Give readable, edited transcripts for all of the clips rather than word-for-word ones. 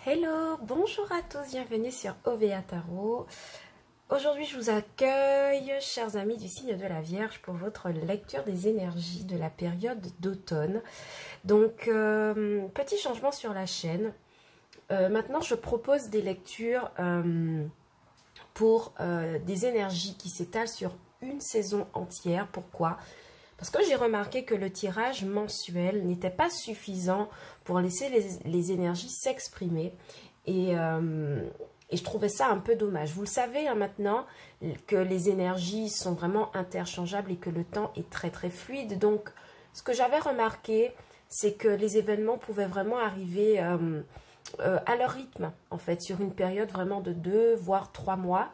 Hello, bonjour à tous, bienvenue sur OVA Tarot. Aujourd'hui, je vous accueille, chers amis du signe de la Vierge, pour votre lecture des énergies de la période d'automne. Donc, petit changement sur la chaîne. Maintenant, je propose des lectures pour des énergies qui s'étalent sur une saison entière. Pourquoi ? Parce que j'ai remarqué que le tirage mensuel n'était pas suffisant pour laisser les énergies s'exprimer. Et je trouvais ça un peu dommage. Vous le savez hein, maintenant que les énergies sont vraiment interchangeables et que le temps est très très fluide. Donc, ce que j'avais remarqué, c'est que les événements pouvaient vraiment arriver à leur rythme, en fait, sur une période vraiment de 2 voire 3 mois.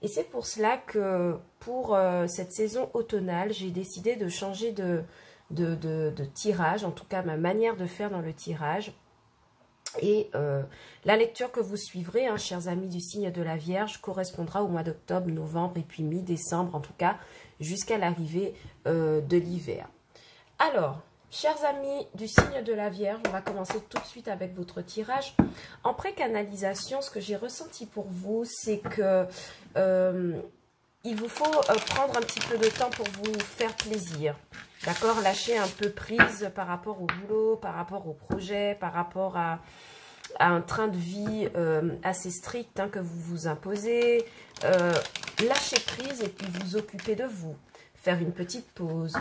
Et c'est pour cela que pour cette saison automnale, j'ai décidé de changer de tirage, en tout cas ma manière de faire dans le tirage. Et la lecture que vous suivrez, hein, chers amis du signe de la Vierge, correspondra au mois d'octobre, novembre et puis mi-décembre, en tout cas jusqu'à l'arrivée de l'hiver. Alors, chers amis du signe de la Vierge, on va commencer tout de suite avec votre tirage. En pré-canalisation, ce que j'ai ressenti pour vous, c'est que il vous faut prendre un petit peu de temps pour vous faire plaisir. D'accord? Lâcher un peu prise par rapport au boulot, par rapport au projet, par rapport à un train de vie assez strict hein, que vous vous imposez. Lâcher prise et puis vous occuper de vous. Faire une petite pause,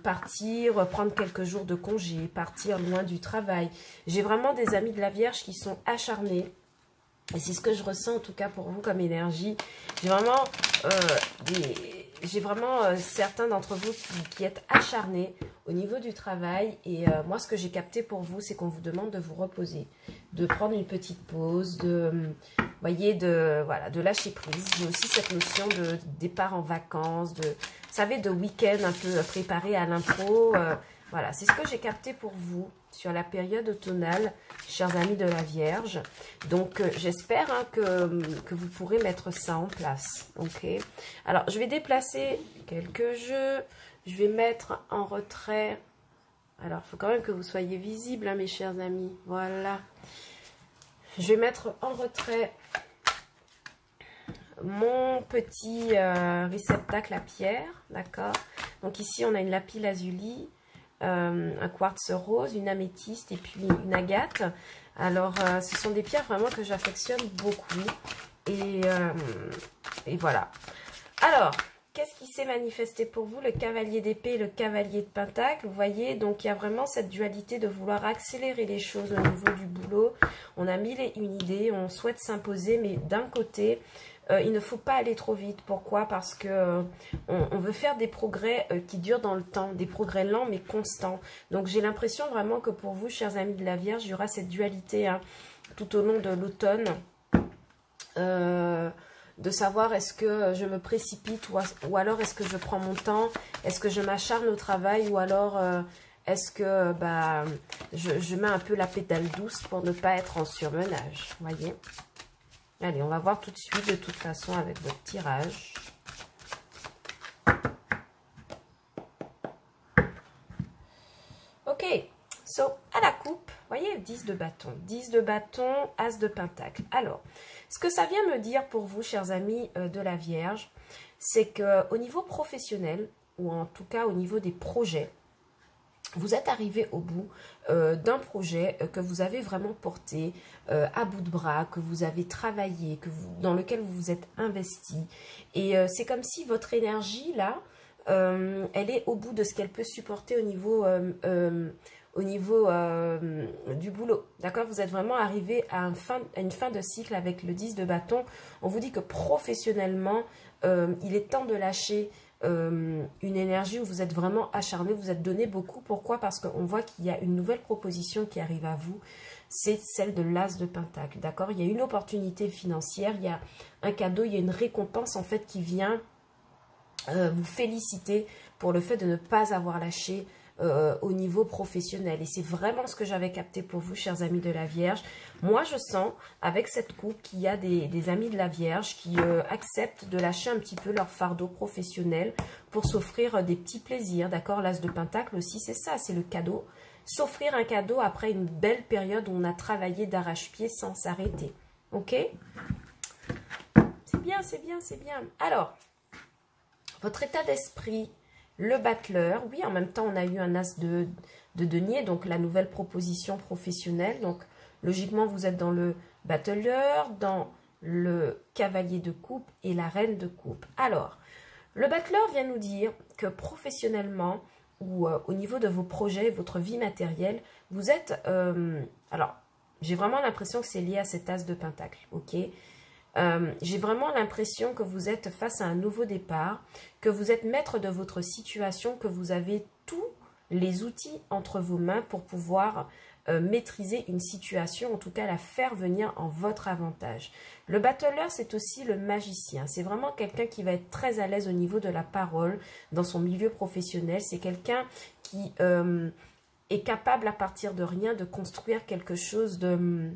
partir, prendre quelques jours de congé, partir loin du travail. J'ai vraiment des amis de la Vierge qui sont acharnés. Et c'est ce que je ressens en tout cas pour vous comme énergie. J'ai vraiment, certains d'entre vous qui êtes acharnés au niveau du travail. Et moi, ce que j'ai capté pour vous, c'est qu'on vous demande de vous reposer, de prendre une petite pause, de lâcher prise. J'ai aussi cette notion de départ en vacances, vous savez, de week-end un peu préparé à l'impro. Voilà, c'est ce que j'ai capté pour vous sur la période automnale, chers amis de la Vierge. Donc, j'espère hein, que vous pourrez mettre ça en place. Ok. Alors, je vais déplacer quelques jeux. Je vais mettre en retrait. Alors, il faut quand même que vous soyez visibles, hein, mes chers amis. Voilà. Je vais mettre en retrait mon petit réceptacle à pierre. D'accord. Donc, ici, on a une lapis lazuli. Un quartz rose, une améthyste et puis une agate. Alors, ce sont des pierres vraiment que j'affectionne beaucoup. Et voilà. Alors, qu'est-ce qui s'est manifesté pour vous? Le cavalier d'épée et le cavalier de pentacle. Vous voyez, donc il y a vraiment cette dualité de vouloir accélérer les choses au niveau du boulot. On a mille et une idées, on souhaite s'imposer, mais d'un côté... il ne faut pas aller trop vite. Pourquoi? Parce que on veut faire des progrès qui durent dans le temps, des progrès lents mais constants. Donc j'ai l'impression vraiment que pour vous, chers amis de la Vierge, il y aura cette dualité hein, tout au long de l'automne. De savoir est-ce que je me précipite ou alors est-ce que je prends mon temps, est-ce que je m'acharne au travail ou alors est-ce que je mets un peu la pédale douce pour ne pas être en surmenage, vous voyez. Allez, on va voir tout de suite, de toute façon, avec votre tirage. Ok, so, à la coupe, vous voyez, 10 de bâton. 10 de bâton, as de pentacle. Alors, ce que ça vient me dire pour vous, chers amis de la Vierge, c'est qu'au niveau professionnel, ou en tout cas au niveau des projets, vous êtes arrivé au bout d'un projet que vous avez vraiment porté à bout de bras, que vous avez travaillé, dans lequel vous vous êtes investi. Et c'est comme si votre énergie, là, elle est au bout de ce qu'elle peut supporter au niveau du boulot. D'accord? Vous êtes vraiment arrivé à une fin de cycle avec le 10 de bâton. On vous dit que professionnellement, il est temps de lâcher une énergie où vous êtes vraiment acharné, vous êtes donné beaucoup. Pourquoi? Parce qu'on voit qu'il y a une nouvelle proposition qui arrive à vous, c'est celle de l'as de pentacle, d'accord? Il y a une opportunité financière, il y a un cadeau, il y a une récompense en fait qui vient vous féliciter pour le fait de ne pas avoir lâché au niveau professionnel. Et c'est vraiment ce que j'avais capté pour vous, chers amis de la Vierge. Moi, je sens, avec cette coupe, qu'il y a des amis de la Vierge qui acceptent de lâcher un petit peu leur fardeau professionnel pour s'offrir des petits plaisirs, d'accord? L'as de pentacle aussi, c'est ça, c'est le cadeau. s'offrir un cadeau après une belle période où on a travaillé d'arrache-pied sans s'arrêter. Ok? C'est bien, c'est bien, c'est bien. Alors, votre état d'esprit, le battleur. Oui, en même temps, on a eu un as de denier, donc la nouvelle proposition professionnelle. Donc, logiquement, vous êtes dans le battleur, dans le cavalier de coupe et la reine de coupe. Alors, le battleur vient nous dire que professionnellement ou au niveau de vos projets, votre vie matérielle, vous êtes... alors, j'ai vraiment l'impression que c'est lié à cet as de pentacle, ok? J'ai vraiment l'impression que vous êtes face à un nouveau départ, que vous êtes maître de votre situation, que vous avez tous les outils entre vos mains pour pouvoir maîtriser une situation, en tout cas la faire venir en votre avantage. Le battleur, c'est aussi le magicien. C'est vraiment quelqu'un qui va être très à l'aise au niveau de la parole dans son milieu professionnel. C'est quelqu'un qui est capable à partir de rien de construire quelque chose de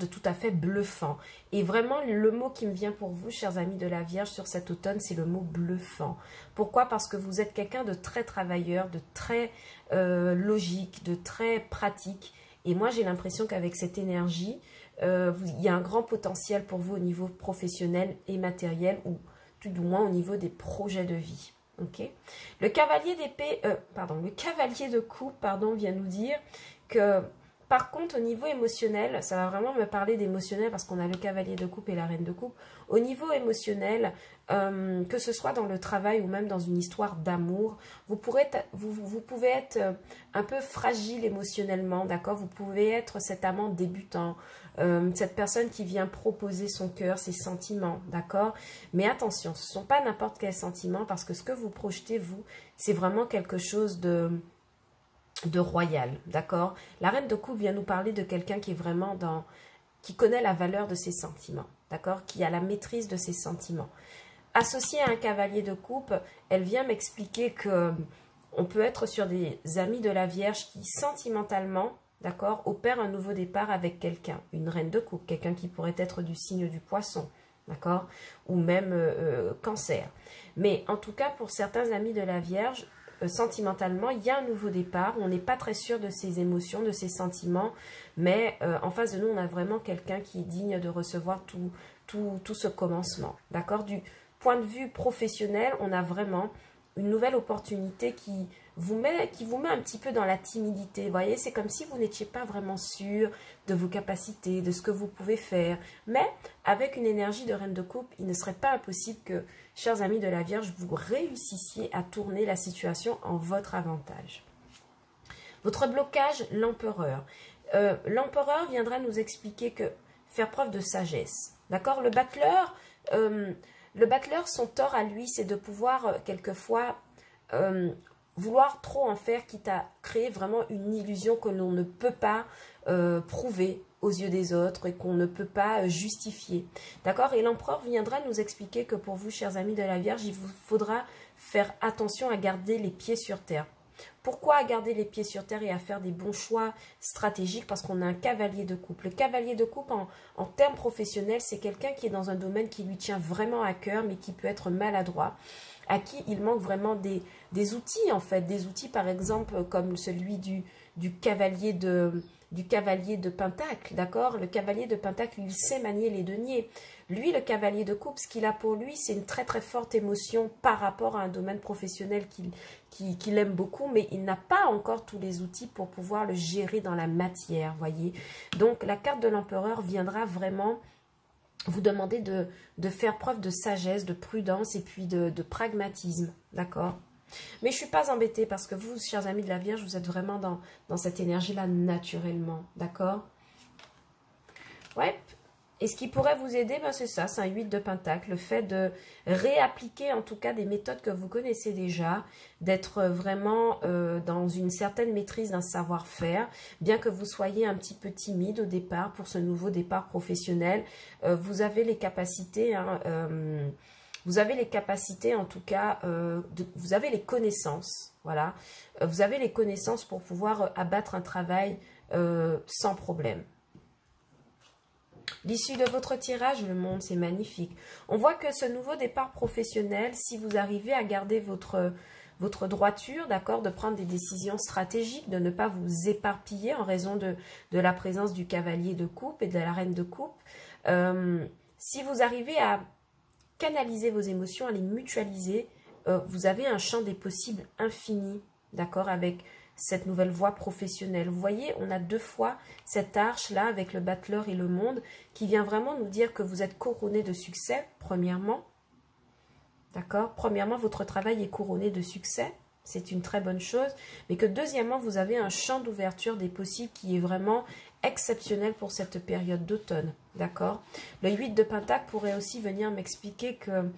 tout à fait bluffant. Et vraiment, le mot qui me vient pour vous, chers amis de la Vierge, sur cet automne, c'est le mot bluffant. Pourquoi? Parce que vous êtes quelqu'un de très travailleur, de très logique, de très pratique. Et moi, j'ai l'impression qu'avec cette énergie, il y a un grand potentiel pour vous au niveau professionnel et matériel, ou tout du moins au niveau des projets de vie. Okay. Le cavalier d'épée, le cavalier de coupe, vient nous dire que par contre, au niveau émotionnel, ça va vraiment me parler d'émotionnel parce qu'on a le cavalier de coupe et la reine de coupe. Au niveau émotionnel, que ce soit dans le travail ou même dans une histoire d'amour, vous pouvez être un peu fragile émotionnellement, d'accord? Vous pouvez être cet amant débutant, cette personne qui vient proposer son cœur, ses sentiments, d'accord? Mais attention, ce ne sont pas n'importe quels sentiments parce que ce que vous projetez, vous, c'est vraiment quelque chose de royal, d'accord? La reine de coupe vient nous parler de quelqu'un qui est vraiment qui connaît la valeur de ses sentiments, d'accord? Qui a la maîtrise de ses sentiments. Associée à un cavalier de coupe, elle vient m'expliquer que on peut être sur des amis de la Vierge qui sentimentalement, d'accord, opèrent un nouveau départ avec quelqu'un, une reine de coupe, quelqu'un qui pourrait être du signe du poisson, d'accord? Ou même cancer. Mais en tout cas, pour certains amis de la Vierge, sentimentalement, il y a un nouveau départ. On n'est pas très sûr de ses émotions, de ses sentiments, mais en face de nous, on a vraiment quelqu'un qui est digne de recevoir tout ce commencement. D'accord? Du point de vue professionnel, on a vraiment une nouvelle opportunité qui vous met un petit peu dans la timidité. Vous voyez, c'est comme si vous n'étiez pas vraiment sûr de vos capacités, de ce que vous pouvez faire. Mais avec une énergie de reine de coupe, il ne serait pas impossible que, chers amis de la Vierge, vous réussissiez à tourner la situation en votre avantage. Votre blocage, l'empereur. L'empereur viendra nous expliquer que faire preuve de sagesse. D'accord? Le battleur, son tort à lui, c'est de pouvoir quelquefois vouloir trop en faire, quitte à créer vraiment une illusion que l'on ne peut pas prouver aux yeux des autres et qu'on ne peut pas justifier. D'accord? Et l'empereur viendra nous expliquer que pour vous, chers amis de la Vierge, il vous faudra faire attention à garder les pieds sur terre. Pourquoi garder les pieds sur terre et à faire des bons choix stratégiques? Parce qu'on a un cavalier de coupe. Le cavalier de coupe, en termes professionnels, c'est quelqu'un qui est dans un domaine qui lui tient vraiment à cœur, mais qui peut être maladroit, à qui il manque vraiment des outils, en fait. Des outils, par exemple, comme celui du cavalier de pentacle, d'accord? Le cavalier de pentacle, il sait manier les deniers. Lui, le cavalier de coupe, ce qu'il a pour lui, c'est une très très forte émotion par rapport à un domaine professionnel qu'il aime beaucoup, mais il n'a pas encore tous les outils pour pouvoir le gérer dans la matière, voyez. Donc, la carte de l'empereur viendra vraiment vous demander de faire preuve de sagesse, de prudence et puis de pragmatisme, d'accord? Mais je ne suis pas embêtée parce que vous, chers amis de la Vierge, vous êtes vraiment dans cette énergie-là naturellement, d'accord? Ouais. Et ce qui pourrait vous aider, ben c'est ça, c'est un 8 de pentacle. Le fait de réappliquer en tout cas des méthodes que vous connaissez déjà, d'être vraiment dans une certaine maîtrise d'un savoir-faire, bien que vous soyez un petit peu timide au départ pour ce nouveau départ professionnel, vous avez les capacités, vous avez les capacités en tout cas, vous avez les connaissances, voilà, vous avez les connaissances pour pouvoir abattre un travail sans problème. L'issue de votre tirage, le monde, c'est magnifique. On voit que ce nouveau départ professionnel, si vous arrivez à garder votre votre droiture, d'accord, de prendre des décisions stratégiques, de ne pas vous éparpiller en raison de la présence du cavalier de coupe et de la reine de coupe. Si vous arrivez à canaliser vos émotions, à les mutualiser, vous avez un champ des possibles infini, d'accord, avec cette nouvelle voie professionnelle. Vous voyez, on a deux fois cette arche-là avec le battleur et le monde qui vient vraiment nous dire que vous êtes couronné de succès, premièrement. D'accord? Premièrement, votre travail est couronné de succès. C'est une très bonne chose. Mais que deuxièmement, vous avez un champ d'ouverture des possibles qui est vraiment exceptionnel pour cette période d'automne. D'accord? Le 8 de Pentacle pourrait aussi venir m'expliquer que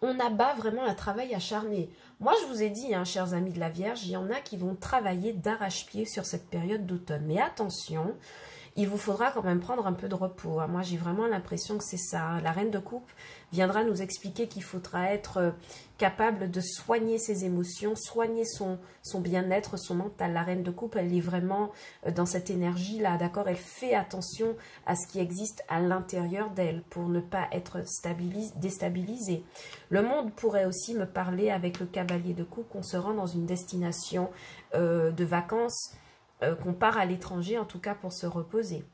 on abat vraiment un travail acharné. Moi, je vous ai dit, hein, chers amis de la Vierge, il y en a qui vont travailler d'arrache-pied sur cette période d'automne. Mais attention, il vous faudra quand même prendre un peu de repos. Moi, j'ai vraiment l'impression que c'est ça. La reine de coupe viendra nous expliquer qu'il faudra être capable de soigner ses émotions, soigner son bien-être, son mental. La reine de coupe, elle est vraiment dans cette énergie-là, d'accord? Elle fait attention à ce qui existe à l'intérieur d'elle pour ne pas être déstabilisée. Le monde pourrait aussi me parler avec le cavalier de coupe qu'on se rend dans une destination de vacances, qu'on part à l'étranger, en tout cas pour se reposer.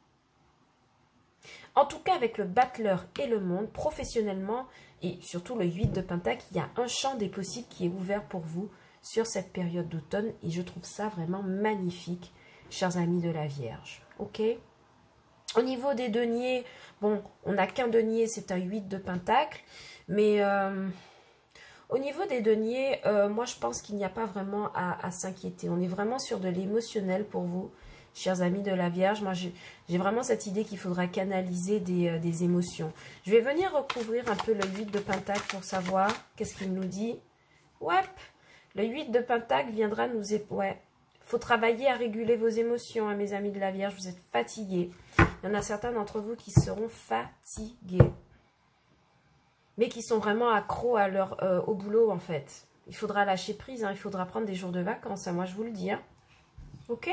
En tout cas, avec le battleur et le monde, professionnellement, et surtout le 8 de Pentacle, il y a un champ des possibles qui est ouvert pour vous sur cette période d'automne. Et je trouve ça vraiment magnifique, chers amis de la Vierge. Ok? Au niveau des deniers, bon, on n'a qu'un denier, c'est un 8 de Pentacle. Mais au niveau des deniers, moi je pense qu'il n'y a pas vraiment à s'inquiéter. On est vraiment sur de l'émotionnel pour vous, chers amis de la Vierge. Moi j'ai vraiment cette idée qu'il faudra canaliser des émotions. Je vais venir recouvrir un peu le 8 de Pentacle pour savoir qu'est-ce qu'il nous dit. Ouais, le 8 de Pentacle viendra nous... Ouais, faut travailler à réguler vos émotions, hein, mes amis de la Vierge. Vous êtes fatigués. Il y en a certains d'entre vous qui seront fatigués, mais qui sont vraiment accros à au boulot, en fait. Il faudra lâcher prise, hein, il faudra prendre des jours de vacances, hein, moi je vous le dis. Hein. Ok?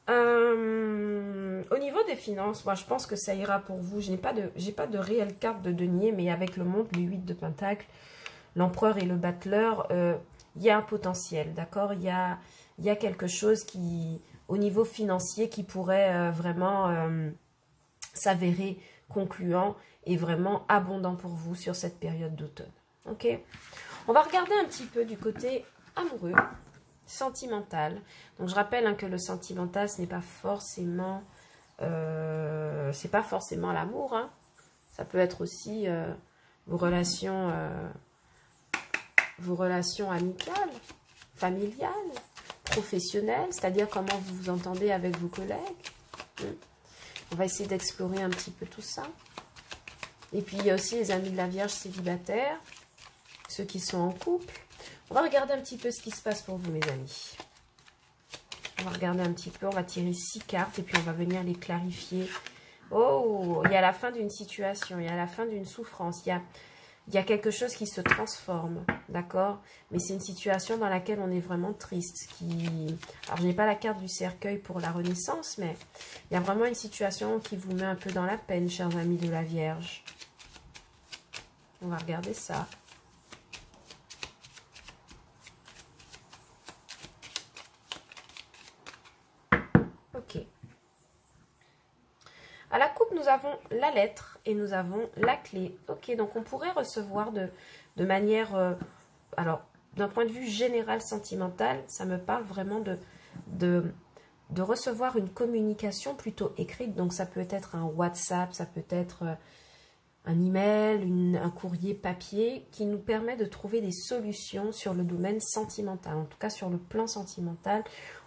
Au niveau des finances, moi je pense que ça ira pour vous. Je n'ai pas de réelle carte de denier, mais avec le monde, le 8 de Pentacle, l'empereur et le battleur, il y a un potentiel, d'accord? Il y a quelque chose qui, au niveau financier, qui pourrait vraiment s'avérer concluant et vraiment abondant pour vous sur cette période d'automne. Ok? On va regarder un petit peu du côté amoureux, sentimental. Donc je rappelle hein, que le sentimental, ce n'est pas forcément l'amour. Hein. Ça peut être aussi vos relations amicales, familiales, professionnelles, c'est-à-dire comment vous vous entendez avec vos collègues. On va essayer d'explorer un petit peu tout ça. Et puis, il y a aussi les amis de la Vierge célibataires, ceux qui sont en couple. On va regarder un petit peu ce qui se passe pour vous, mes amis. On va regarder un petit peu, on va tirer 6 cartes et puis on va venir les clarifier. Oh, il y a la fin d'une situation, il y a la fin d'une souffrance, il y a quelque chose qui se transforme, d'accord? Mais c'est une situation dans laquelle on est vraiment triste. Alors, je n'ai pas la carte du cercueil pour la renaissance, mais il y a vraiment une situation qui vous met un peu dans la peine, chers amis de la Vierge. On va regarder ça. Ok. À la coupe, nous avons la lettre et nous avons la clé. Ok, donc on pourrait recevoir de manière... alors, d'un point de vue général sentimental, ça me parle vraiment de recevoir une communication plutôt écrite. Donc, ça peut être un WhatsApp, ça peut être un email, un courrier papier qui nous permet de trouver des solutions sur le domaine sentimental. En tout cas, sur le plan sentimental,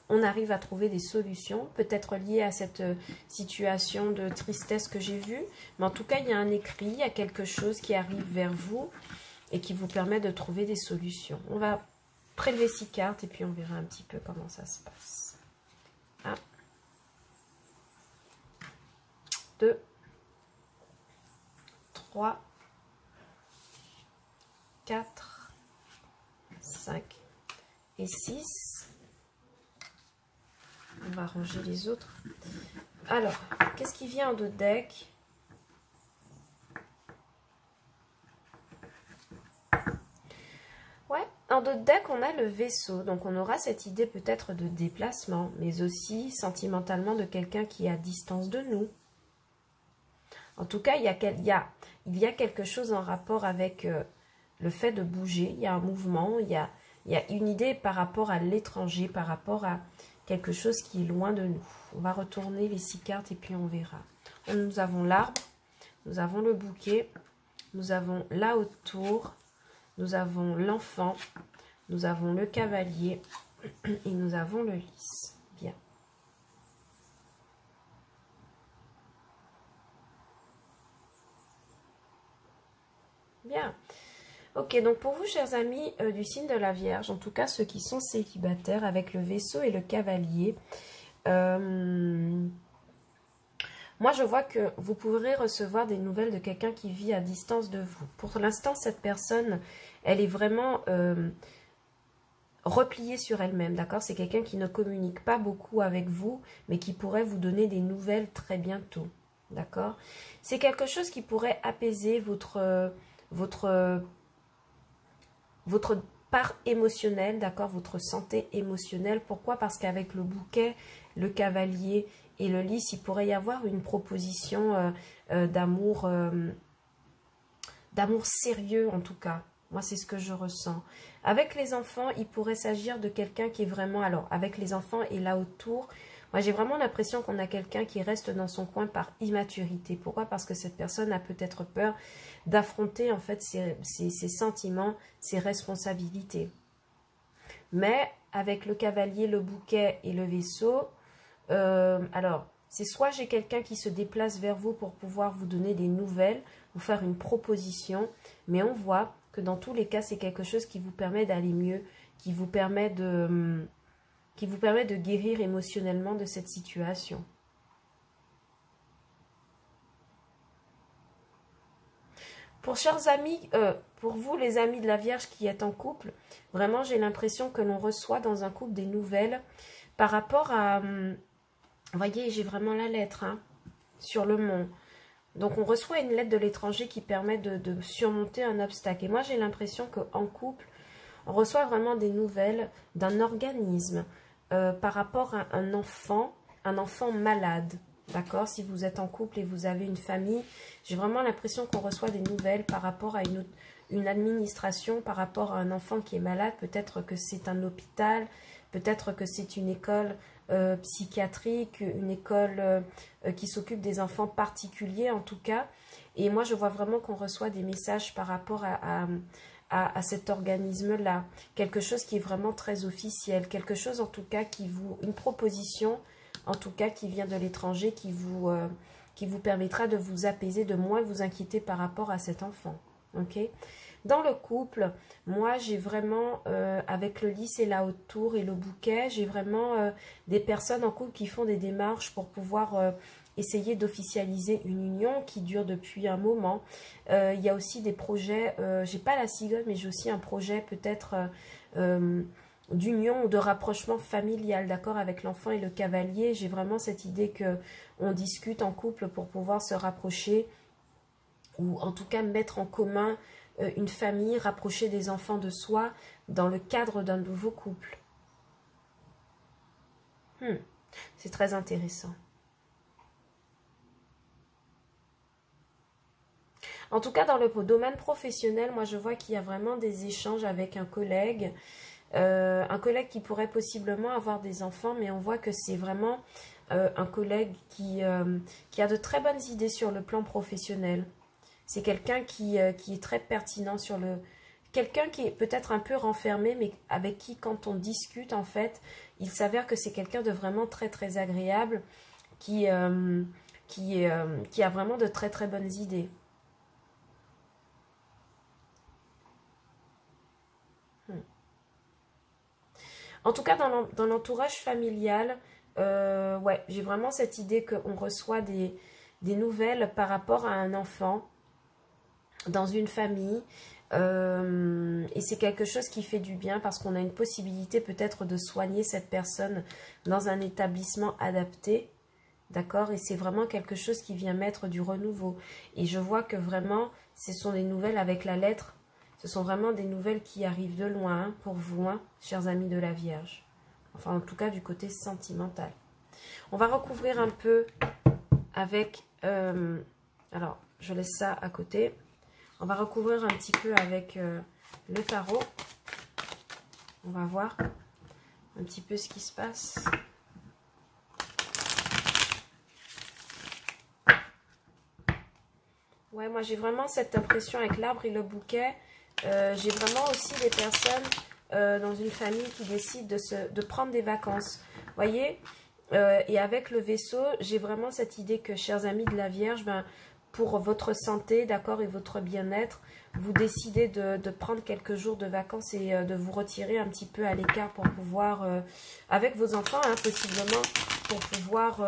on arrive à trouver des solutions, peut-être liées à cette situation de tristesse que j'ai vue. Mais en tout cas, il y a un écrit, il y a quelque chose qui arrive vers vous et qui vous permet de trouver des solutions. On va prélever 6 cartes et puis on verra un petit peu comment ça se passe. 1, 2, 3, 4, 5 et 6. On va ranger les autres. Alors, qu'est-ce qui vient de deck? Dans d'autres decks, on a le vaisseau. Donc, on aura cette idée peut-être de déplacement, mais aussi sentimentalement de quelqu'un qui est à distance de nous. En tout cas, il y a quelque chose en rapport avec le fait de bouger. Il y a un mouvement, il y a une idée par rapport à l'étranger, par rapport à quelque chose qui est loin de nous. On va retourner les 6 cartes et puis on verra. Nous avons l'arbre, nous avons le bouquet, nous avons la haute tour, nous avons l'enfant, nous avons le cavalier et nous avons le lys. Bien. Bien. Ok, donc pour vous, chers amis du signe de la Vierge, en tout cas ceux qui sont célibataires avec le vaisseau et le cavalier, moi je vois que vous pourrez recevoir des nouvelles de quelqu'un qui vit à distance de vous. Pour l'instant, cette personne, elle est vraiment repliée sur elle-même, d'accord? C'est quelqu'un qui ne communique pas beaucoup avec vous, mais qui pourrait vous donner des nouvelles très bientôt, d'accord? C'est quelque chose qui pourrait apaiser votre part émotionnelle, d'accord, votre santé émotionnelle. Pourquoi? Parce qu'avec le bouquet, le cavalier et le lys, il pourrait y avoir une proposition d'amour sérieux en tout cas. Moi, c'est ce que je ressens. Avec les enfants, il pourrait s'agir de quelqu'un qui est vraiment... Alors, avec les enfants et là autour, moi, j'ai vraiment l'impression qu'on a quelqu'un qui reste dans son coin par immaturité. Pourquoi? Parce que cette personne a peut-être peur d'affronter en fait ses sentiments, ses responsabilités. Mais avec le cavalier, le bouquet et le vaisseau, alors, c'est soit j'ai quelqu'un qui se déplace vers vous pour pouvoir vous donner des nouvelles, vous faire une proposition, mais on voit que dans tous les cas, c'est quelque chose qui vous permet d'aller mieux, qui vous permet de guérir émotionnellement de cette situation. Pour chers amis, pour vous les amis de la Vierge qui êtes en couple, vraiment j'ai l'impression que l'on reçoit dans un couple des nouvelles par rapport à... Vous voyez, j'ai vraiment la lettre hein, sur le mont. Donc on reçoit une lettre de l'étranger qui permet de surmonter un obstacle. Et moi j'ai l'impression qu'en couple, on reçoit vraiment des nouvelles d'un organisme par rapport à un enfant malade. D'accord? Si vous êtes en couple et vous avez une famille, j'ai vraiment l'impression qu'on reçoit des nouvelles par rapport à une administration, par rapport à un enfant qui est malade. Peut-être que c'est un hôpital, peut-être que c'est une école psychiatrique, une école qui s'occupe des enfants particuliers en tout cas. Et moi, je vois vraiment qu'on reçoit des messages par rapport à cet organisme-là. Quelque chose qui est vraiment très officiel, quelque chose en tout cas une proposition en tout cas qui vient de l'étranger, qui vous permettra de vous apaiser, de moins vous inquiéter par rapport à cet enfant. Ok? Dans le couple, moi j'ai vraiment, avec le lys et la haute tour et le bouquet, j'ai vraiment des personnes en couple qui font des démarches pour pouvoir essayer d'officialiser une union qui dure depuis un moment. Il y a aussi des projets, j'ai pas la cigogne, mais j'ai aussi un projet peut-être d'union ou de rapprochement familial, d'accord, avec l'enfant et le cavalier. J'ai vraiment cette idée que on discute en couple pour pouvoir se rapprocher ou en tout cas mettre en commun une famille, rapprocher des enfants de soi dans le cadre d'un nouveau couple. C'est très intéressant. En tout cas, dans le domaine professionnel, moi je vois qu'il y a vraiment des échanges avec un collègue qui pourrait possiblement avoir des enfants, mais on voit que c'est vraiment un collègue qui a de très bonnes idées sur le plan professionnel. C'est quelqu'un qui est très pertinent sur le... Quelqu'un qui est peut-être un peu renfermé, mais avec qui, quand on discute, en fait, il s'avère que c'est quelqu'un de vraiment très, très agréable, qui a vraiment de très, très bonnes idées. En tout cas, dans l'entourage familial, ouais, j'ai vraiment cette idée qu'on reçoit des nouvelles par rapport à un enfant dans une famille. Et c'est quelque chose qui fait du bien parce qu'on a une possibilité peut-être de soigner cette personne dans un établissement adapté. D'accord? Et c'est vraiment quelque chose qui vient mettre du renouveau. Et je vois que vraiment, ce sont des nouvelles avec la lettre Ce sont vraiment des nouvelles qui arrivent de loin hein, pour vous, hein, chers amis de la Vierge. Enfin, en tout cas, du côté sentimental. On va recouvrir un peu avec... alors, je laisse ça à côté. On va recouvrir un petit peu avec le tarot. On va voir un petit peu ce qui se passe. Ouais, moi j'ai vraiment cette impression avec l'arbre et le bouquet. J'ai vraiment aussi des personnes dans une famille qui décident de prendre des vacances. Vous voyez, et avec le vaisseau, j'ai vraiment cette idée que, chers amis de la Vierge, ben, pour votre santé, d'accord, et votre bien-être, vous décidez de prendre quelques jours de vacances et de vous retirer un petit peu à l'écart pour pouvoir, avec vos enfants, hein, possiblement, pour pouvoir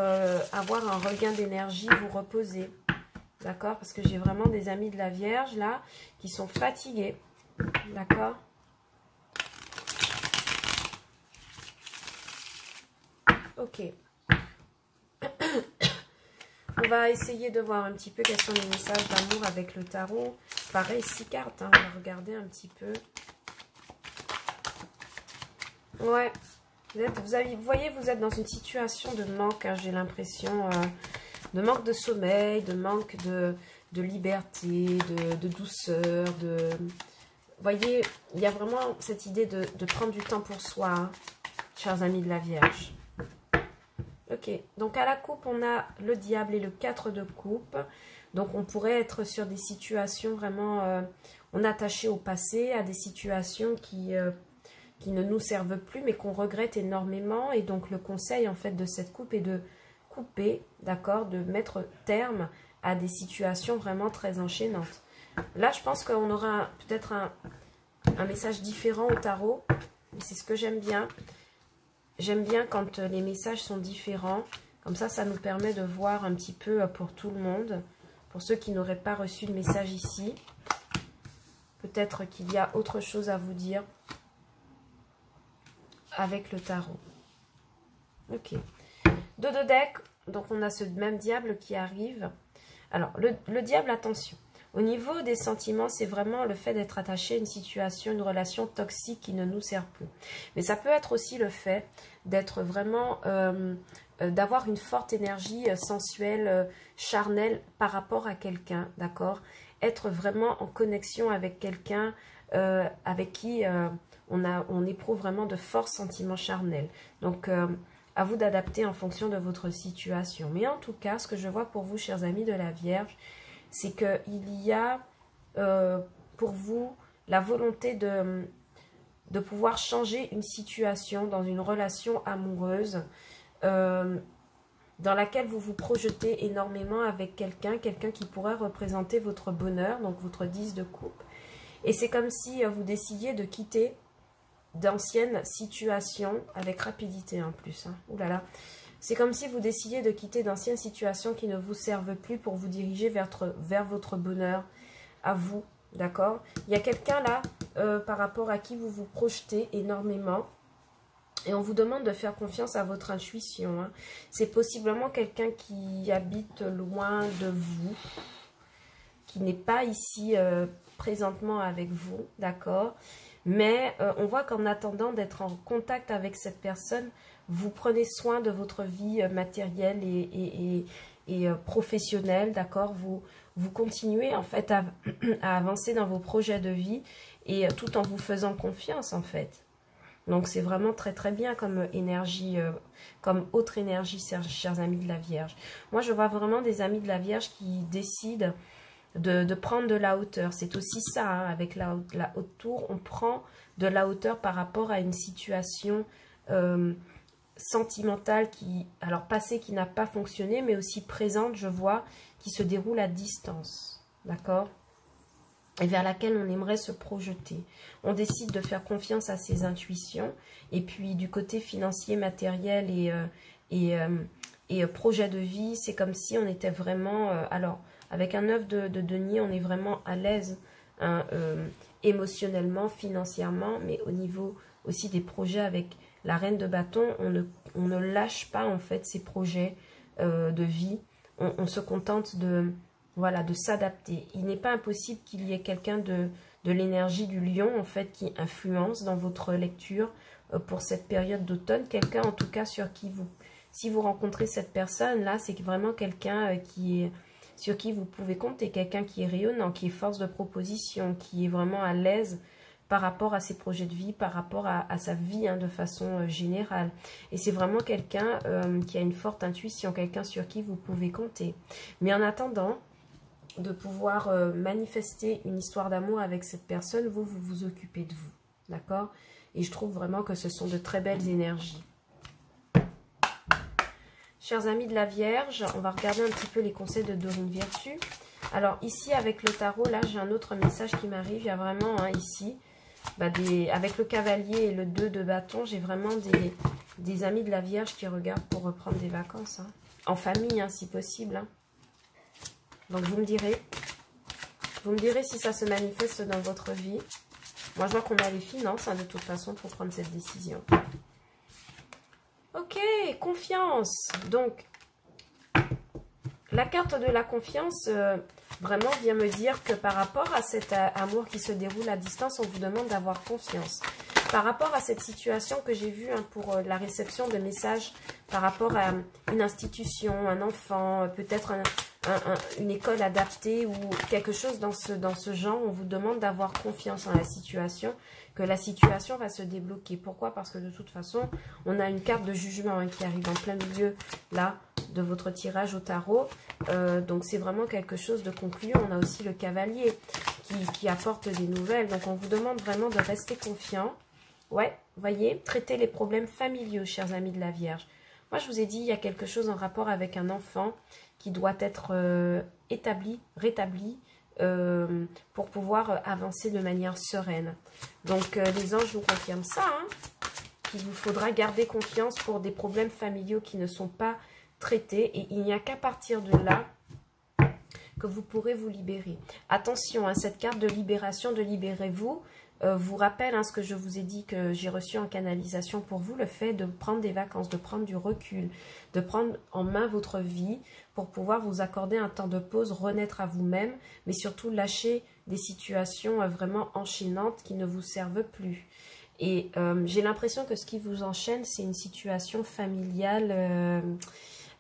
avoir un regain d'énergie, vous reposer. D'accord? Parce que j'ai vraiment des amis de la Vierge, là, qui sont fatigués. D'accord? Ok. On va essayer de voir un petit peu quels sont les messages d'amour avec le tarot. Pareil, 6 cartes, hein, on va regarder un petit peu. Ouais, vous voyez, vous êtes dans une situation de manque, hein, j'ai l'impression, de manque de sommeil, de manque de liberté, de douceur, Vous voyez, il y a vraiment cette idée de prendre du temps pour soi, hein, chers amis de la Vierge. Ok, donc à la coupe, on a le diable et le 4 de coupe. Donc on pourrait être sur des situations vraiment, on est attaché au passé, à des situations qui ne nous servent plus, mais qu'on regrette énormément. Et donc le conseil en fait de cette coupe est de couper, d'accord, de mettre terme à des situations vraiment très enchaînantes. Là, je pense qu'on aura peut-être un message différent au tarot, mais c'est ce que j'aime bien. J'aime bien quand les messages sont différents. Comme ça nous permet de voir un petit peu pour tout le monde. Pour ceux qui n'auraient pas reçu le message ici. Peut-être qu'il y a autre chose à vous dire avec le tarot. Ok. Deux de deck. Donc, on a ce même diable qui arrive. Alors, le diable, attention. Au niveau des sentiments, c'est vraiment le fait d'être attaché à une situation, une relation toxique qui ne nous sert plus. Mais ça peut être aussi le fait d'être vraiment, d'avoir une forte énergie sensuelle, charnelle par rapport à quelqu'un, d'accord? Être vraiment en connexion avec quelqu'un avec qui on éprouve vraiment de forts sentiments charnels. Donc, à vous d'adapter en fonction de votre situation. Mais en tout cas, ce que je vois pour vous, chers amis de la Vierge, c'est qu'il y a pour vous la volonté de pouvoir changer une situation dans une relation amoureuse dans laquelle vous vous projetez énormément avec quelqu'un qui pourrait représenter votre bonheur, donc votre 10 de coupe. Et c'est comme si vous décidiez de quitter d'anciennes situations, avec rapidité en plus. Hein. Ouh là là. C'est comme si vous décidiez de quitter d'anciennes situations qui ne vous servent plus pour vous diriger vers votre bonheur à vous, d'accord? Il y a quelqu'un là, par rapport à qui vous vous projetez énormément, et on vous demande de faire confiance à votre intuition. Hein. C'est possiblement quelqu'un qui habite loin de vous, qui n'est pas ici présentement avec vous, d'accord? Mais on voit qu'en attendant d'être en contact avec cette personne, vous prenez soin de votre vie matérielle et professionnelle, d'accord? Vous continuez en fait à avancer dans vos projets de vie et tout en vous faisant confiance en fait. Donc c'est vraiment très très bien comme énergie, comme autre énergie, chers amis de la Vierge. Moi je vois vraiment des amis de la Vierge qui décident de prendre de la hauteur. C'est aussi ça, hein, avec la haute tour, on prend de la hauteur par rapport à une situation sentimentale alors passée qui n'a pas fonctionné, mais aussi présente, je vois, qui se déroule à distance, d'accord? Et vers laquelle on aimerait se projeter. On décide de faire confiance à ses intuitions, et puis du côté financier, matériel et projet de vie, c'est comme si on était vraiment... alors, avec un 9 de denier, on est vraiment à l'aise hein, émotionnellement, financièrement, mais au niveau aussi des projets avec la reine de bâton, on ne lâche pas en fait ces projets de vie. On se contente de, voilà, de s'adapter. Il n'est pas impossible qu'il y ait quelqu'un de de l'énergie du lion, en fait, qui influence dans votre lecture pour cette période d'automne. Quelqu'un, en tout cas, sur qui vous... Si vous rencontrez cette personne-là, c'est vraiment quelqu'un sur qui vous pouvez compter. Quelqu'un qui est rayonnant, qui est force de proposition, qui est vraiment à l'aise par rapport à ses projets de vie, par rapport à sa vie de façon générale. Et c'est vraiment quelqu'un qui a une forte intuition, quelqu'un sur qui vous pouvez compter. Mais en attendant de pouvoir manifester une histoire d'amour avec cette personne, vous vous occupez de vous, d'accord? Et je trouve vraiment que ce sont de très belles énergies. Chers amis de la Vierge, on va regarder un petit peu les conseils de Dorine Virtue. Alors ici, avec le tarot, là, j'ai un autre message qui m'arrive. Il y a vraiment ici... avec le cavalier et le 2 de bâton, j'ai vraiment des amis de la Vierge qui regardent pour reprendre des vacances. En famille, si possible. Donc, vous me direz si ça se manifeste dans votre vie. Moi, je vois qu'on a les finances, de toute façon, pour prendre cette décision. Ok, confiance. Donc, la carte de la confiance... vraiment vient me dire que par rapport à cet amour qui se déroule à distance, on vous demande d'avoir confiance. Par rapport à cette situation que j'ai vue pour la réception de messages par rapport à une institution, un enfant, peut-être une école adaptée ou quelque chose dans ce genre, on vous demande d'avoir confiance en la situation, que la situation va se débloquer. Pourquoi? Parce que de toute façon, on a une carte de jugement qui arrive en plein milieu, là, de votre tirage au tarot. Donc, c'est vraiment quelque chose de concluant. On a aussi le cavalier qui apporte des nouvelles. Donc, on vous demande vraiment de rester confiant. Ouais, voyez, traiter les problèmes familiaux, chers amis de la Vierge. Moi, je vous ai dit, il y a quelque chose en rapport avec un enfant qui doit être rétabli, pour pouvoir avancer de manière sereine. Donc, les anges vous confirment ça, qu'il vous faudra garder confiance pour des problèmes familiaux qui ne sont pas traités. Et il n'y a qu'à partir de là que vous pourrez vous libérer. Attention, cette carte de libération, de libérez-vous, vous rappelle ce que je vous ai dit que j'ai reçu en canalisation pour vous, le fait de prendre des vacances, de prendre du recul, de prendre en main votre vie pour pouvoir vous accorder un temps de pause, renaître à vous-même, mais surtout lâcher des situations vraiment enchaînantes qui ne vous servent plus. Et j'ai l'impression que ce qui vous enchaîne, c'est une situation familiale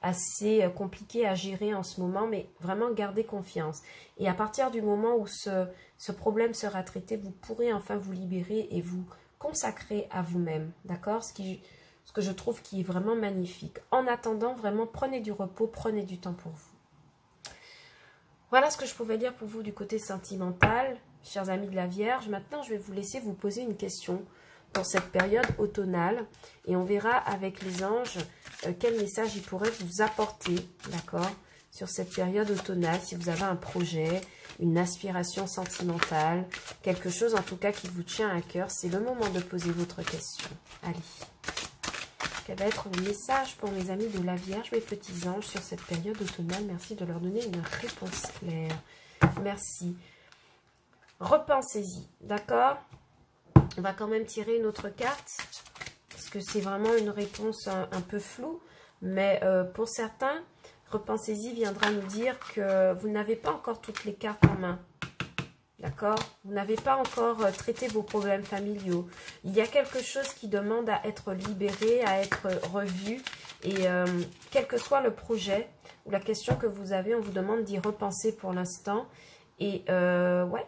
assez compliquée à gérer en ce moment, mais vraiment gardez confiance. Et à partir du moment où ce problème sera traité, vous pourrez enfin vous libérer et vous consacrer à vous-même, d'accord? Ce que je trouve qui est vraiment magnifique. En attendant, vraiment, prenez du repos, prenez du temps pour vous. Voilà ce que je pouvais dire pour vous du côté sentimental, chers amis de la Vierge. Maintenant, je vais vous laisser vous poser une question pour cette période automnale et on verra avec les anges quel message ils pourraient vous apporter, d'accord, sur cette période automnale, si vous avez un projet, une aspiration sentimentale, quelque chose en tout cas qui vous tient à cœur, c'est le moment de poser votre question. Allez, quel va être le message pour mes amis de la Vierge, mes petits anges, sur cette période automnale? Merci de leur donner une réponse claire. Merci. Repensez-y, d'accord? On va quand même tirer une autre carte, parce que c'est vraiment une réponse un peu floue, mais pour certains, repensez-y viendra nous dire que vous n'avez pas encore toutes les cartes en main, d'accord? Vous n'avez pas encore traité vos problèmes familiaux. Il y a quelque chose qui demande à être libéré, à être revu, et quel que soit le projet ou la question que vous avez, on vous demande d'y repenser pour l'instant, et ouais,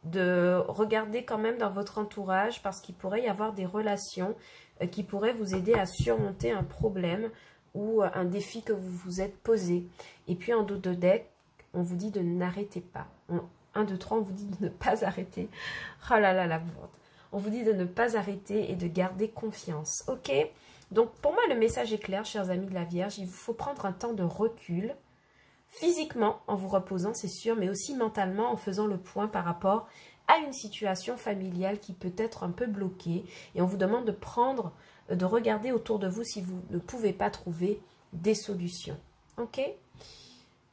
de regarder quand même dans votre entourage parce qu'il pourrait y avoir des relations qui pourraient vous aider à surmonter un problème ou un défi que vous vous êtes posé. Et puis en dos de deck, on vous dit de n'arrêtez pas. 1, 2, 3, on vous dit de ne pas arrêter. Oh là là, la bourde. On vous dit de ne pas arrêter et de garder confiance. Ok? Donc pour moi, le message est clair, chers amis de la Vierge. Il vous faut prendre un temps de recul. Physiquement, en vous reposant, c'est sûr, mais aussi mentalement, en faisant le point par rapport à une situation familiale qui peut être un peu bloquée. Et on vous demande de regarder autour de vous si vous ne pouvez pas trouver des solutions. Ok?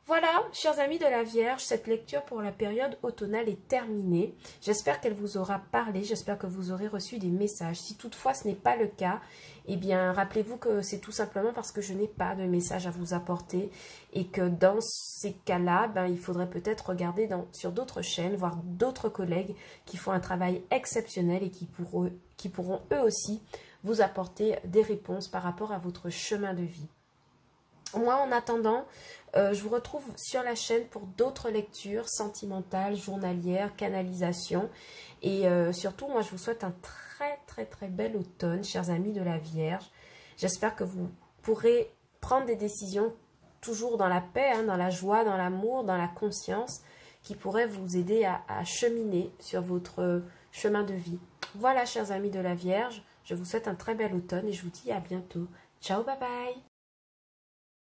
Voilà, chers amis de la Vierge, cette lecture pour la période automnale est terminée. J'espère qu'elle vous aura parlé, j'espère que vous aurez reçu des messages. Si toutefois ce n'est pas le cas, eh bien rappelez-vous que c'est tout simplement parce que je n'ai pas de message à vous apporter et que dans ces cas-là, il faudrait peut-être regarder sur d'autres chaînes, voir d'autres collègues qui font un travail exceptionnel et qui pourront eux aussi vous apporter des réponses par rapport à votre chemin de vie. Moi, en attendant, je vous retrouve sur la chaîne pour d'autres lectures sentimentales, journalières, canalisation. Et surtout, moi, je vous souhaite un très bel automne, chers amis de la Vierge. J'espère que vous pourrez prendre des décisions toujours dans la paix, hein, dans la joie, dans l'amour, dans la conscience, qui pourraient vous aider à cheminer sur votre chemin de vie. Voilà, chers amis de la Vierge, je vous souhaite un très bel automne et je vous dis à bientôt. Ciao, bye bye!